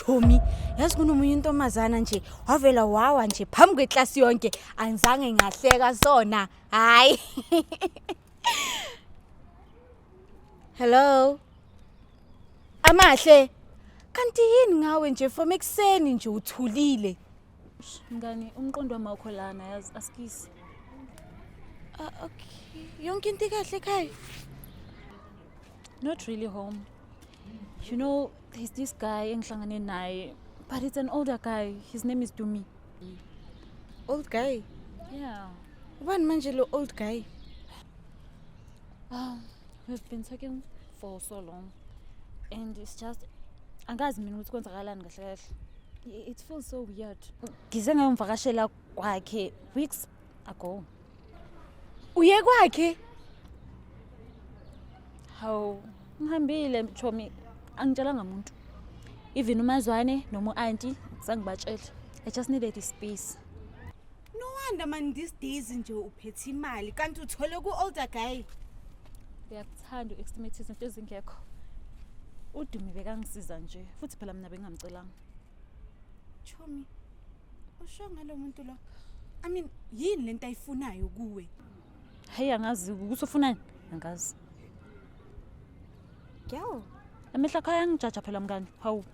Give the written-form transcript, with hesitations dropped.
Chomi, yazi kunomunye intombazana nje wavela wawa nje phambi kweklasi yonke angizange ngahleka sona. Hayi. Hello. Amahle. Kanti yini ngawe nje from ekseni nje uthulile? Ngani umqondo wami awukho lana yazi asikisi. Okay. Yonke into kahle ekhaya? Not really home. You know, there's this guy engihlangane naye, but it's an older guy. His name is Dumi. Old guy. Yeah. Ubani manje lo old guy? We've been talking for so long, and it's just angazi mina ukuthi kwenzakalani kahle kahle. It feels so weird. Ngize ngayomvakashela kwakhe weeks ago. Uye kwakhe? Hawu, ngihambile Chomi, angitshelanga umuntu. Even umazwane noma uauntie sangibatshela. I just needed the space. No wonder man these days nje uphethe imali kanti uthole ku older guy. Uyakuthanda uestimate izinto ezingekho. Udumi bekangisiza nje futhi phela mina bengamcelanga. Chomi, usho ngalo muntu lo? I mean, yini lento ayifunayo kuwe? Hey angazi ukuthi ufunani? Angazi. Girl, Amehla khaya ngijaja phela mngani. Hawu.